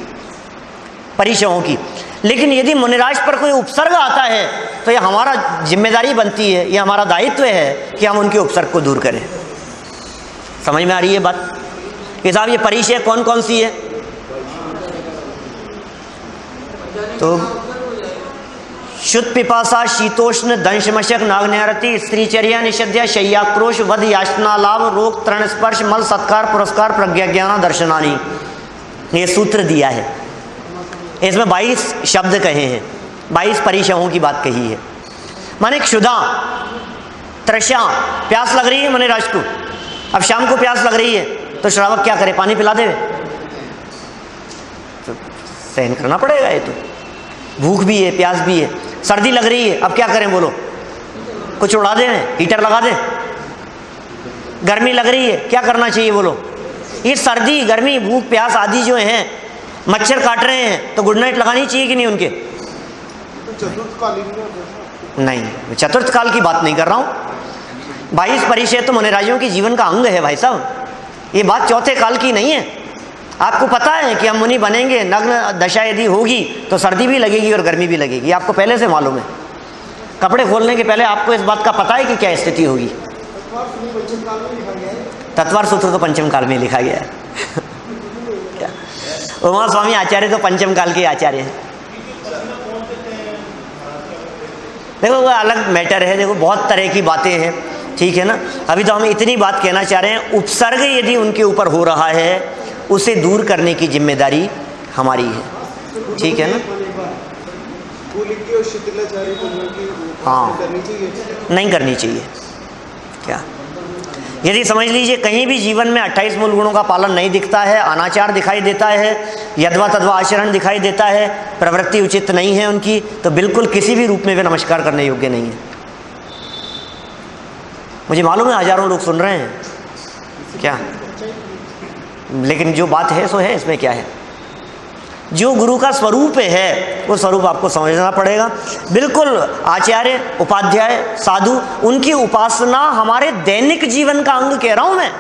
परिचयों की। लेकिन यदि मुनिराज पर कोई उपसर्ग आता है तो यह हमारा जिम्मेदारी बनती है, यह हमारा दायित्व है कि हम उनके उपसर्ग को दूर करें। समझ में आ रही है बात कि साहब ये परिचय कौन कौन सी है? तो शुद्ध पिपासा, शीतोष्ण, दंशमशक, नाग्नारति, स्त्रीचर्या निषेध्य, शय्याक्रोश, वध, याचना लाभ, रोग, तृण स्पर्श, मल, सत्कार, पुरस्कार, प्रज्ञा ज्ञान, दर्शनानी, ये सूत्र दिया है। इसमें 22 शब्द कहे हैं, 22 परिचयों की बात कही है। माने क्षुधा, तृषा, प्यास लग रही है मुनिराज को, अब शाम को प्यास लग रही है तो श्रावक क्या करे, पानी पिला दे? सहन करना पड़ेगा। ये तो भूख भी है, प्यास भी है, सर्दी लग रही है, अब क्या करें बोलो? कुछ उड़ा दें, हीटर लगा दें? गर्मी लग रही है, क्या करना चाहिए बोलो? ये सर्दी, गर्मी, भूख, प्यास आदि जो हैं, मच्छर काट रहे हैं, तो गुड नाइट लगानी चाहिए कि नहीं उनके? नहीं, चतुर्थ काल की बात नहीं कर रहा हूं। 22 परिच्छेद तो मुनिराजों की जीवन का अंग है भाई साहब। ये बात चौथे काल की नहीं है। आपको पता है कि हम मुनि बनेंगे, नग्न दशा यदि होगी तो सर्दी भी लगेगी और गर्मी भी लगेगी, आपको पहले से मालूम है। कपड़े खोलने के पहले आपको इस बात का पता है कि क्या स्थिति होगी। तत्वार सूत्र तो पंचम काल में लिखा गया है। क्या उमा स्वामी आचार्य तो पंचम काल के आचार्य हैं। देखो वो अलग मैटर है, देखो बहुत तरह की बातें हैं, ठीक है ना। अभी तो हम इतनी बात कहना चाह रहे हैं, उपसर्ग यदि उनके ऊपर हो रहा है उसे दूर करने की जिम्मेदारी हमारी है, ठीक है ना। हाँ, नहीं करनी चाहिए। क्या यदि समझ लीजिए कहीं भी जीवन में 28 मूल गुणों का पालन नहीं दिखता है, अनाचार दिखाई देता है, यद्वा तद्वा आचरण दिखाई देता है, प्रवृत्ति उचित नहीं है उनकी, तो बिल्कुल किसी भी रूप में वे नमस्कार करने योग्य नहीं है। मुझे मालूम है हजारों लोग सुन रहे हैं क्या, लेकिन जो बात है सो है, इसमें क्या है। जो गुरु का स्वरूप है वो स्वरूप आपको समझना पड़ेगा। बिल्कुल आचार्य, उपाध्याय, साधु, उनकी उपासना हमारे दैनिक जीवन का अंग कह रहा हूं मैं।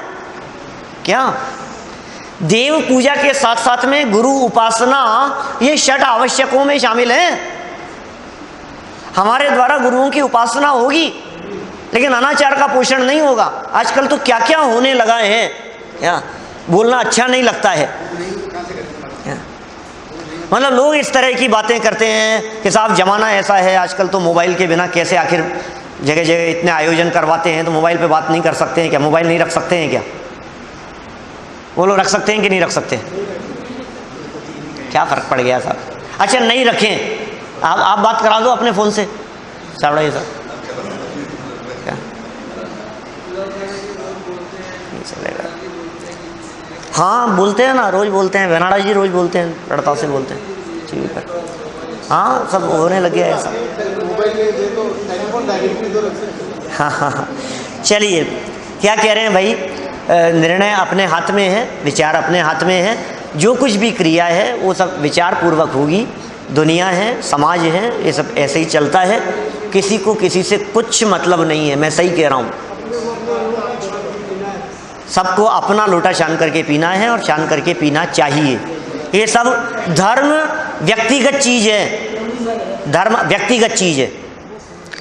क्या देव पूजा के साथ साथ में गुरु उपासना ये 6 आवश्यकों में शामिल है। हमारे द्वारा गुरुओं की उपासना होगी लेकिन अनाचार का पोषण नहीं होगा। आजकल तो क्या क्या होने लगा है, क्या बोलना अच्छा नहीं लगता है। मतलब लोग इस तरह की बातें करते हैं कि साहब जमाना ऐसा है, आजकल तो मोबाइल के बिना कैसे, आखिर जगह जगह इतने आयोजन करवाते हैं तो मोबाइल पे बात नहीं कर सकते हैं क्या? मोबाइल नहीं रख सकते हैं क्या? वो लोग रख सकते हैं कि नहीं रख सकते? क्या फर्क पड़ गया साहब? अच्छा नहीं रखें, आप बात करा दो अपने फ़ोन से, सावड़ा ये सब क्या नहीं चलेगा। हाँ बोलते हैं ना, रोज बोलते हैं, वेनाडा जी रोज बोलते हैं, लड़ता से बोलते हैं टीवी पर। हाँ सब होने लग गया ऐसा। हाँ हाँ हाँ, चलिए क्या कह रहे हैं भाई, निर्णय अपने हाथ में है, विचार अपने हाथ में है। जो कुछ भी क्रिया है वो सब विचार पूर्वक होगी। दुनिया है, समाज है, ये सब ऐसे ही चलता है, किसी को किसी से कुछ मतलब नहीं है। मैं सही कह रहा हूँ, सबको अपना लोटा छान करके पीना है और छान करके पीना चाहिए। ये सब धर्म व्यक्तिगत चीज है, धर्म व्यक्तिगत चीज है,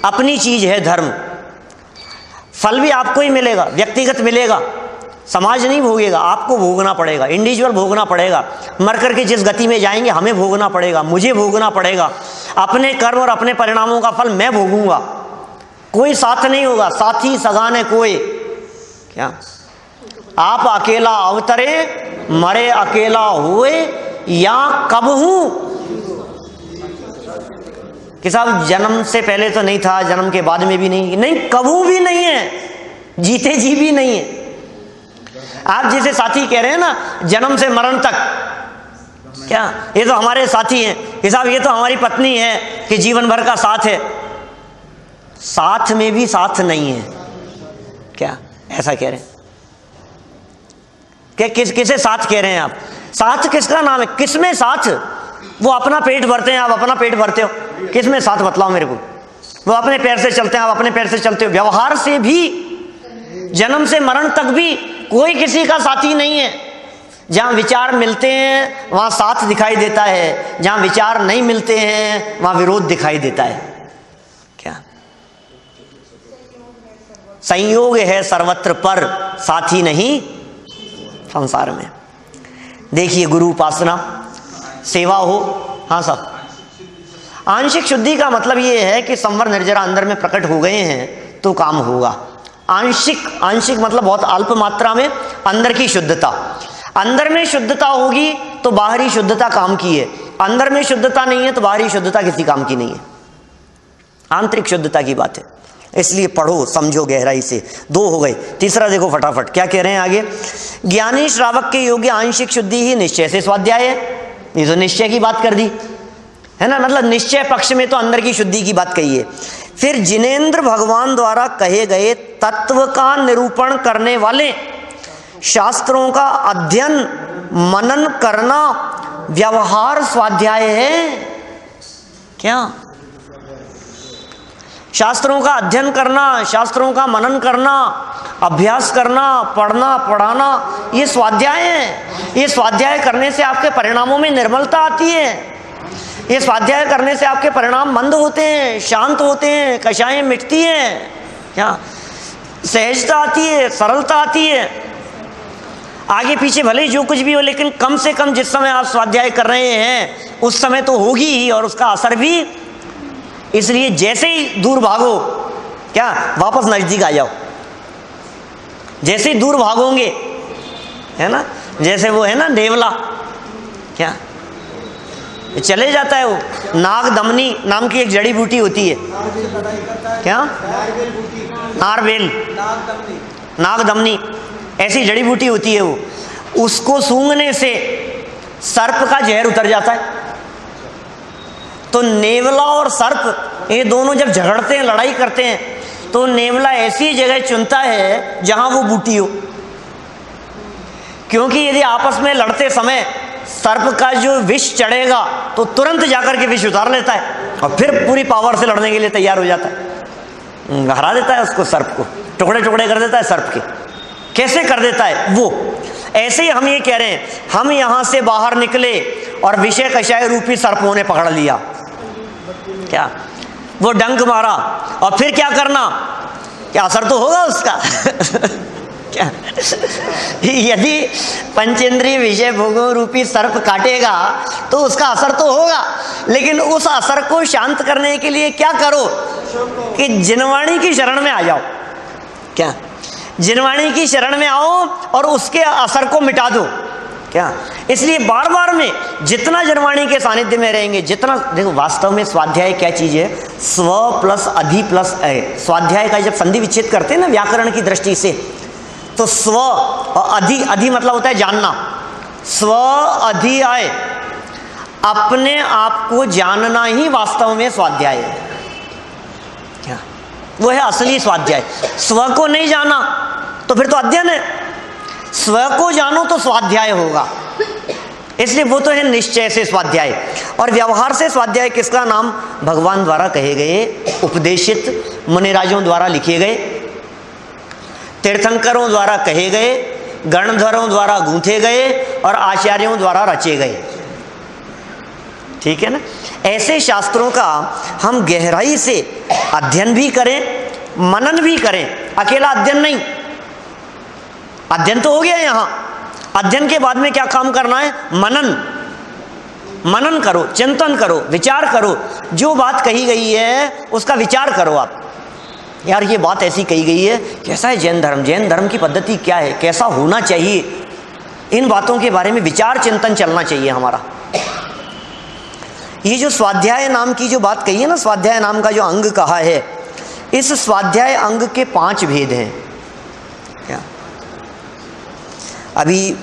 अपनी चीज है धर्म। फल भी आपको ही मिलेगा, व्यक्तिगत मिलेगा, समाज नहीं भोगेगा, आपको भोगना पड़ेगा, इंडिविजुअल भोगना पड़ेगा। मर करके जिस गति में जाएंगे हमें भोगना पड़ेगा, मुझे भोगना पड़ेगा। अपने कर्म और अपने परिणामों का फल मैं भोगूंगा, कोई साथ नहीं होगा, साथी सगाने कोई। क्या आप अकेला अवतरे, मरे अकेला हुए, या कब हूं कि साहब जन्म से पहले तो नहीं था, जन्म के बाद में भी नहीं, नहीं कबू भी नहीं है, जीते जी भी नहीं है। आप जिसे साथी कह रहे हैं ना, जन्म से मरण तक, क्या ये तो हमारे साथी हैं कि साहब ये तो हमारी पत्नी है कि जीवन भर का साथ है, साथ में भी साथ नहीं है। क्या ऐसा कह रहे हैं? क्या किसे साथ कह रहे हैं आप? साथ किसका नाम है? किसमें साथ? वो अपना पेट भरते हैं, आप अपना पेट भरते हो, किसमें साथ बतलाओ मेरे को। वो अपने पैर से चलते हैं, आप अपने पैर से चलते हो। व्यवहार से भी, जन्म से मरण तक भी कोई किसी का साथी नहीं है। जहां विचार मिलते हैं वहां साथ दिखाई देता है, जहां विचार नहीं मिलते हैं वहां विरोध दिखाई देता है। क्या संयोग है सर्वत्र पर, साथी नहीं संसार में। देखिए गुरु उपासना, सेवा हो, हाँ साहब, आंशिक शुद्धि का मतलब ये है कि संवर निर्जरा अंदर में प्रकट हो गए हैं तो काम होगा। आंशिक मतलब बहुत अल्प मात्रा में, अंदर की शुद्धता। अंदर में शुद्धता होगी तो बाहरी शुद्धता काम की है, अंदर में शुद्धता नहीं है तो बाहरी शुद्धता किसी काम की नहीं है। आंतरिक शुद्धता की बात है, इसलिए पढ़ो, समझो गहराई से। 2 हो गए, तीसरा देखो फटाफट क्या कह रहे हैं आगे। ज्ञानी श्रावक के योग्य आंशिक शुद्धि ही निश्चय से स्वाध्याय है। ये तो निश्चय की बात कर दी है ना, मतलब निश्चय पक्ष में तो अंदर की शुद्धि की बात कही है। फिर जिनेंद्र भगवान द्वारा कहे गए तत्व का निरूपण करने वाले शास्त्रों का अध्ययन मनन करना व्यवहार स्वाध्याय है। क्या? शास्त्रों का अध्ययन करना, शास्त्रों का मनन करना, अभ्यास करना, पढ़ना पढ़ाना, ये स्वाध्याय है। ये स्वाध्याय करने से आपके परिणामों में निर्मलता आती है। ये स्वाध्याय करने से आपके परिणाम मंद होते हैं, शांत होते हैं, कषायें मिटती हैं, क्या सहजता आती है, सरलता आती है। आगे पीछे भले ही जो कुछ भी हो, लेकिन कम से कम जिस समय आप स्वाध्याय कर रहे हैं उस समय तो होगी ही, और उसका असर भी। इसलिए जैसे ही दूर भागो, क्या वापस नजदीक आ जाओ। जैसे ही दूर भागोगे, है ना, जैसे वो है ना नेवला, क्या चले जाता है वो। नाग दमनी नाम की एक जड़ी बूटी होती है, क्या नारवेल, नाग दमनी ऐसी जड़ी बूटी होती है वो, उसको सूंघने से सर्प का जहर उतर जाता है। तो नेवला और सर्प ये दोनों जब झगड़ते हैं, लड़ाई करते हैं, तो नेवला ऐसी जगह चुनता है जहां वो बूटी हो, क्योंकि यदि आपस में लड़ते समय सर्प का जो विष चढ़ेगा तो तुरंत जाकर के विष उतार लेता है और फिर पूरी पावर से लड़ने के लिए तैयार हो जाता है, हरा देता है उसको, सर्प को टुकड़े टुकड़े कर देता है। सर्प के कैसे कर देता है वो, ऐसे ही हम ये कह रहे हैं, हम यहां से बाहर निकले और विषय कषाय रूपी सर्पों ने पकड़ लिया, क्या वो डंक मारा, और फिर क्या करना, क्या असर तो होगा उसका क्या यदि पंचेंद्रिय विषय भोगों रूपी सर्प काटेगा तो उसका असर तो होगा, लेकिन उस असर को शांत करने के लिए क्या करो कि जिनवाणी की शरण में आ जाओ। क्या जिनवाणी की शरण में आओ और उसके असर को मिटा दो। क्या इसलिए बार बार में जितना जिनवाणी के सानिध्य में रहेंगे, जितना देखो वास्तव में स्वाध्याय क्या चीज है, स्व प्लस अधि प्लस अय। स्वाध्याय का जब संधि विच्छेद करते हैं ना व्याकरण की दृष्टि से, तो स्व और अधि, अधि मतलब होता है जानना, स्व अधि अय, अपने आप को जानना ही वास्तव में स्वाध्याय है। क्या वो है असली स्वाध्याय। स्व को नहीं जाना तो फिर तो अध्ययन है, स्व को जानो तो स्वाध्याय होगा। इसलिए वो तो है निश्चय से स्वाध्याय, और व्यवहार से स्वाध्याय किसका नाम भगवान द्वारा कहे गए, उपदेशित मुनिराजों द्वारा लिखे गए, तीर्थंकरों द्वारा कहे गए, गणधरों द्वारा गूंथे गए और आचार्यों द्वारा रचे गए। ठीक है ना। ऐसे शास्त्रों का हम गहराई से अध्ययन भी करें, मनन भी करें। अकेला अध्ययन नहीं, अध्ययन तो हो गया यहां, अध्ययन के बाद में क्या काम करना है, मनन। मनन करो, चिंतन करो, विचार करो, जो बात कही गई है उसका विचार करो आप। यार ये बात ऐसी कही गई है, कैसा है जैन धर्म, जैन धर्म की पद्धति क्या है, कैसा होना चाहिए, इन बातों के बारे में विचार चिंतन चलना चाहिए हमारा। ये जो स्वाध्याय नाम की जो बात कही है ना, स्वाध्याय नाम का जो अंग कहा है, इस स्वाध्याय अंग के 5 भेद हैं। क्या अभी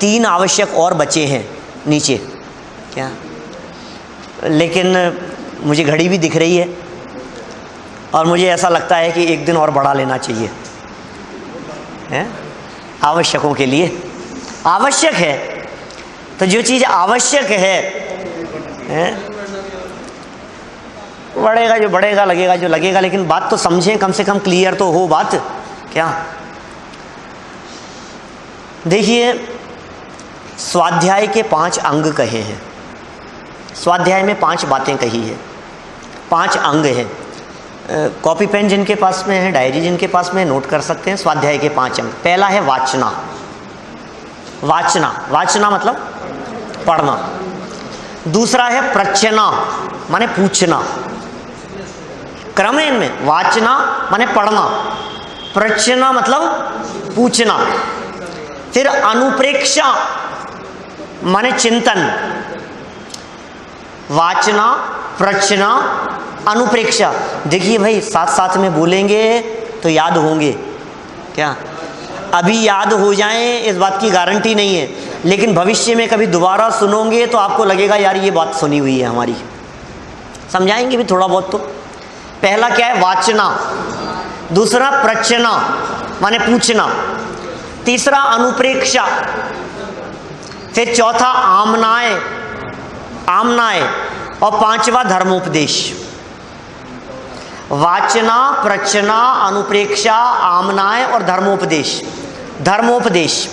3 आवश्यक और बचे हैं नीचे, क्या लेकिन मुझे घड़ी भी दिख रही है और मुझे ऐसा लगता है कि एक दिन और बढ़ा लेना चाहिए है आवश्यकों के लिए। आवश्यक है तो जो चीज़ आवश्यक है बढ़ेगा जो बढ़ेगा, लगेगा जो लगेगा, लेकिन बात तो समझें, कम से कम क्लियर तो हो बात। क्या देखिए, स्वाध्याय के 5 अंग कहे हैं, स्वाध्याय में 5 बातें कही है, 5 अंग हैं। कॉपी पेन जिनके पास में है, डायरी जिनके पास में, नोट कर सकते हैं स्वाध्याय के 5 अंग। पहला है वाचना। वाचना, वाचना मतलब पढ़ना। दूसरा है प्रचना, माने पूछना। क्रम है इनमें, वाचना माने पढ़ना, प्रचना मतलब पूछना। फिर अनुप्रेक्षा माने चिंतन। वाचना, प्रचना, अनुप्रेक्षा। देखिए भाई, साथ साथ में बोलेंगे तो याद होंगे। क्या अभी याद हो जाएं इस बात की गारंटी नहीं है, लेकिन भविष्य में कभी दोबारा सुनोगे तो आपको लगेगा यार ये बात सुनी हुई है हमारी। समझाएंगे भी थोड़ा बहुत तो। पहला क्या है? वाचना। दूसरा प्रचना माने पूछना। तीसरा अनुप्रेक्षा। फिर चौथा आमनाए, आमनाए। और पांचवा धर्मोपदेश। वाचना, प्रचना, अनुप्रेक्षा, आमनाए और धर्मोपदेश। धर्मोपदेश,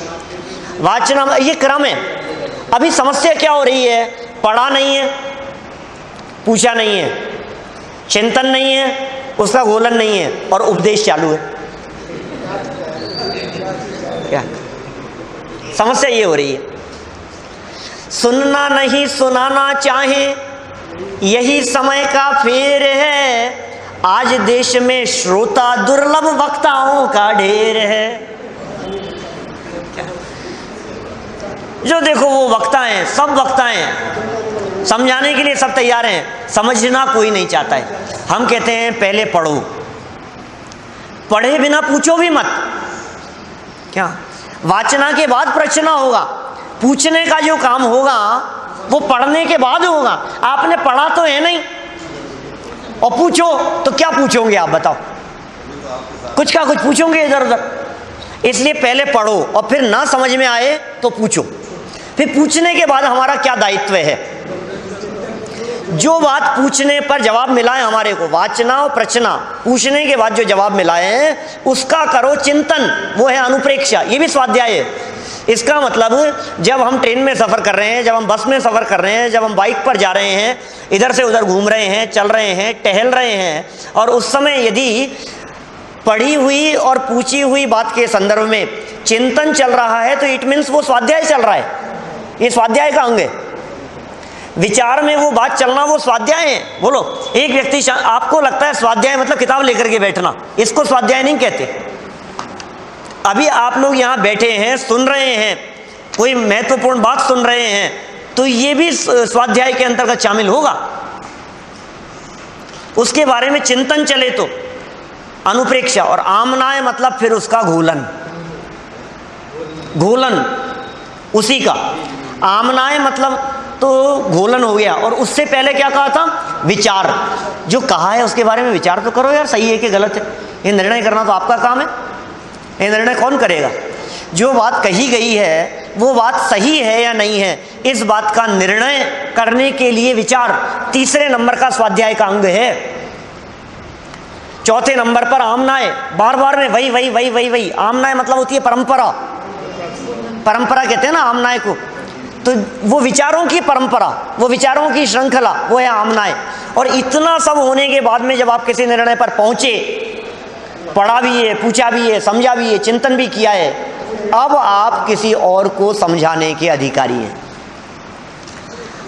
वाचना, ये क्रम है। अभी समस्या क्या हो रही है? पढ़ा नहीं है, पूछा नहीं है, चिंतन नहीं है, उसका गोलन नहीं है और उपदेश चालू है। क्या समस्या ये हो रही है? सुनना नहीं सुनाना चाहे, यही समय का फेर है। आज देश में श्रोता दुर्लभ, वक्ताओं का ढेर है। जो देखो वो वक्ता हैं, सब वक्ता हैं, समझाने के लिए सब तैयार हैं, समझना कोई नहीं चाहता है। हम कहते हैं पहले पढ़ो, पढ़े बिना पूछो भी मत। क्या? वाचना के बाद प्रचना होगा, पूछने का जो काम होगा वो पढ़ने के बाद होगा। आपने पढ़ा तो है नहीं और पूछो तो क्या पूछोगे आप बताओ? कुछ का कुछ पूछोगे इधर उधर। इसलिए पहले पढ़ो और फिर ना समझ में आए तो पूछो। फिर पूछने के बाद हमारा क्या दायित्व है? जो बात पूछने पर जवाब मिला है हमारे को, वाचना और प्रचना, पूछने के बाद जो जवाब मिला है उसका करो चिंतन, वो है अनुप्रेक्षा। ये भी स्वाध्याय है। इसका मतलब जब हम ट्रेन में सफ़र कर रहे हैं, जब हम बस में सफ़र कर रहे हैं, जब हम बाइक पर जा रहे हैं, इधर से उधर घूम रहे हैं, चल रहे हैं, टहल रहे हैं, और उस समय यदि पढ़ी हुई और पूछी हुई बात के संदर्भ में चिंतन चल रहा है तो इट मीन्स वो स्वाध्याय चल रहा है। ये स्वाध्याय का अंग है। विचार में वो बात चलना वो स्वाध्याय है। बोलो, एक व्यक्ति, आपको लगता है स्वाध्याय मतलब किताब लेकर के बैठना, इसको स्वाध्याय नहीं कहते। अभी आप लोग यहाँ बैठे हैं, सुन रहे हैं, कोई महत्वपूर्ण बात सुन रहे हैं, तो ये भी स्वाध्याय के अंतर्गत शामिल होगा। उसके बारे में चिंतन चले तो अनुप्रेक्षा। और आमनाए मतलब फिर उसका घोलन, घोलन उसी का। आमनाए मतलब तो घोलन हो गया। और उससे पहले क्या कहा था? विचार। जो कहा है उसके बारे में विचार तो करो यार, सही है कि गलत है। ये निर्णय करना तो आपका काम है। ये निर्णय कौन करेगा? जो बात कही गई है वो बात सही है या नहीं है, इस बात का निर्णय करने के लिए विचार तीसरे नंबर का स्वाध्याय का अंग है। चौथे नंबर पर आमनाए। बार बार में वही वही वही वही वही। आमनाए मतलब होती है परंपरा। परंपरा कहते हैं ना आमनाए को। तो वो विचारों की परंपरा, वो विचारों की श्रृंखला, वो है आमनाए। और इतना सब होने के बाद में जब आप किसी निर्णय पर पहुंचे, पढ़ा भी है, पूछा भी है, समझा भी है, चिंतन भी किया है, अब आप किसी और को समझाने के अधिकारी हैं।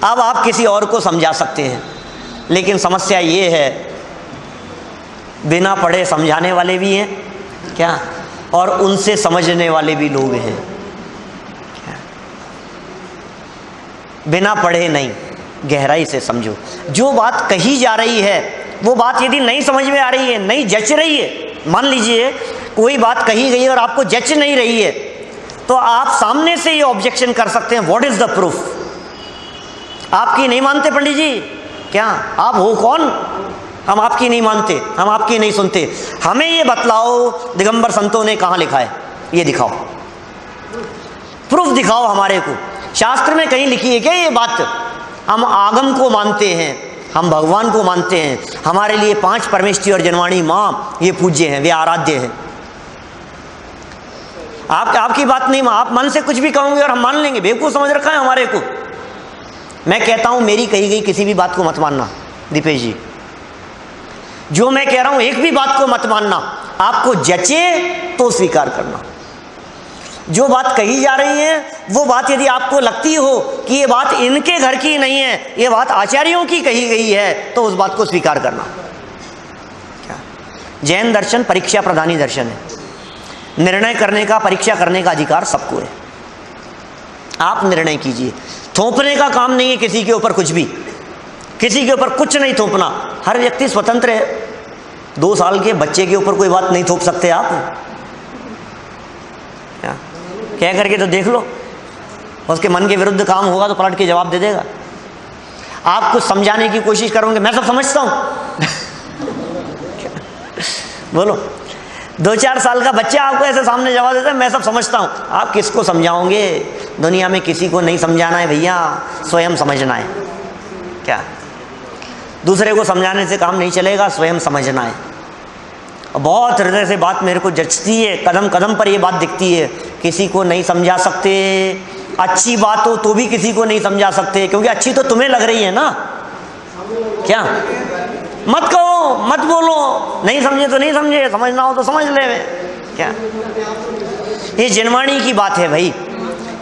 अब आप किसी और को समझा सकते हैं। लेकिन समस्या ये है, बिना पढ़े समझाने वाले भी हैं क्या, और उनसे समझने वाले भी लोग हैं क्या? बिना पढ़े नहीं, गहराई से समझो। जो बात कही जा रही है वो बात यदि नहीं समझ में आ रही है, नहीं जच रही है, मान लीजिए कोई बात कही गई और आपको जच नहीं रही है, तो आप सामने से ये ऑब्जेक्शन कर सकते हैं, व्हाट इज द प्रूफ? आपकी नहीं मानते पंडित जी? क्या आप हो कौन? हम आपकी नहीं मानते, हम आपकी नहीं सुनते। हमें ये बतलाओ दिगंबर संतों ने कहाँ लिखा है, ये दिखाओ, प्रूफ दिखाओ हमारे को। शास्त्र में कहीं लिखी है क्या ये बात? हम आगम को मानते हैं, हम भगवान को मानते हैं, हमारे लिए 5 परमेष्ठी और जनवाणी माँ ये पूज्य हैं, वे आराध्य हैं। आपकी बात नहीं, आप मन से कुछ भी कहोगे और हम मान लेंगे, बेवकूफ़ समझ रखा है हमारे को। मैं कहता हूँ मेरी कही गई किसी भी बात को मत मानना दीपेश जी। जो मैं कह रहा हूँ एक भी बात को मत मानना, आपको जचे तो स्वीकार करना। जो बात कही जा रही है वो बात यदि आपको लगती हो कि ये बात इनके घर की नहीं है, ये बात आचार्यों की कही गई है, तो उस बात को स्वीकार करना। क्या जैन दर्शन परीक्षा प्रधानी दर्शन है। निर्णय करने का, परीक्षा करने का अधिकार सबको है। आप निर्णय कीजिए। थोपने का काम नहीं है किसी के ऊपर कुछ भी, किसी के ऊपर कुछ नहीं थोपना। हर व्यक्ति स्वतंत्र है। 2 साल के बच्चे के ऊपर कोई बात नहीं थोप सकते आप। क्या कह करके तो देख लो। उसके मन के विरुद्ध काम होगा तो पलट के जवाब दे देगा। आप कुछ समझाने की कोशिश करोगे, मैं सब समझता हूँ बोलो, 2-4 साल का बच्चा आपको ऐसे सामने जवाब देता है मैं सब समझता हूँ। आप किसको समझाओगे? दुनिया में किसी को नहीं समझाना है भैया, स्वयं समझना है। क्या दूसरे को समझाने से काम नहीं चलेगा, स्वयं समझना है। बहुत हृदय से बात मेरे को जचती है, कदम कदम पर ये बात दिखती है। किसी को नहीं समझा सकते, अच्छी बात हो तो भी किसी को नहीं समझा सकते, क्योंकि अच्छी तो तुम्हें लग रही है ना। क्या मत कहो, मत बोलो, नहीं समझे तो नहीं समझे, समझना हो तो समझ ले। क्या ये जिनवाणी की बात है भाई।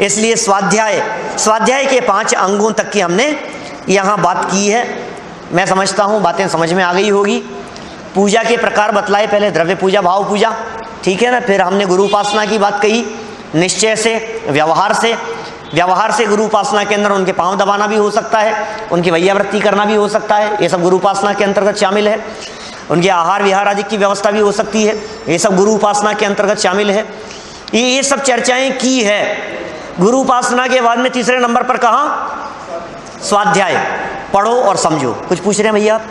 इसलिए स्वाध्याय के 5 अंगों तक की हमने यहाँ बात की है। मैं समझता हूँ बातें समझ में आ गई होगी। पूजा के प्रकार बतलाए, पहले द्रव्य पूजा, भाव पूजा, ठीक है ना। फिर हमने गुरु उपासना की बात कही, निश्चय से, व्यवहार से गुरु उपासना के अंदर उनके पांव दबाना भी हो सकता है, उनकी वैयावृत्ति करना भी हो सकता है, ये सब गुरु उपासना के अंतर्गत शामिल है। उनके आहार विहार आदि की व्यवस्था भी हो सकती है, ये सब गुरु उपासना के अंतर्गत शामिल है। ये सब चर्चाएं की है। गुरु उपासना के बाद में तीसरे नंबर पर कहा स्वाध्याय, पढ़ो और समझो। कुछ पूछ रहे हैं भैया आप?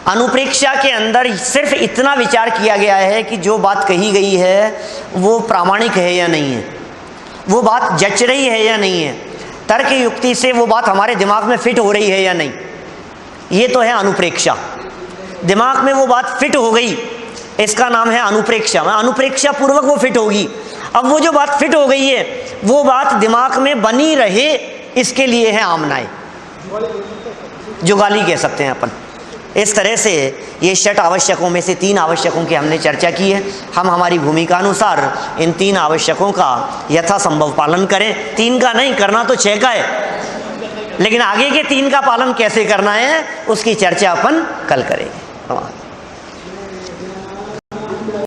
अनुप्रेक्षा के अंदर सिर्फ इतना विचार किया गया है कि जो बात कही गई है वो प्रामाणिक है या नहीं है, वो बात जच रही है या नहीं है, तर्क युक्ति से वो बात हमारे दिमाग में फिट हो रही है या नहीं। ये तो है अनुप्रेक्षा। दिमाग में वो बात फिट हो गई, इसका नाम है अनुप्रेक्षा। अनुप्रेक्षा पूर्वक वो फिट होगी। अब वो जो बात फिट हो गई है वो बात दिमाग में बनी रहे, इसके लिए है आमनाएं, जुगाली कह सकते हैं अपन। इस तरह से ये 6 आवश्यकों में से 3 आवश्यकों की हमने चर्चा की है। हम हमारी भूमिका अनुसार इन 3 आवश्यकों का यथासंभव पालन करें। 3 का नहीं करना तो 6 का है, लेकिन आगे के 3 का पालन कैसे करना है उसकी चर्चा अपन कल करेंगे।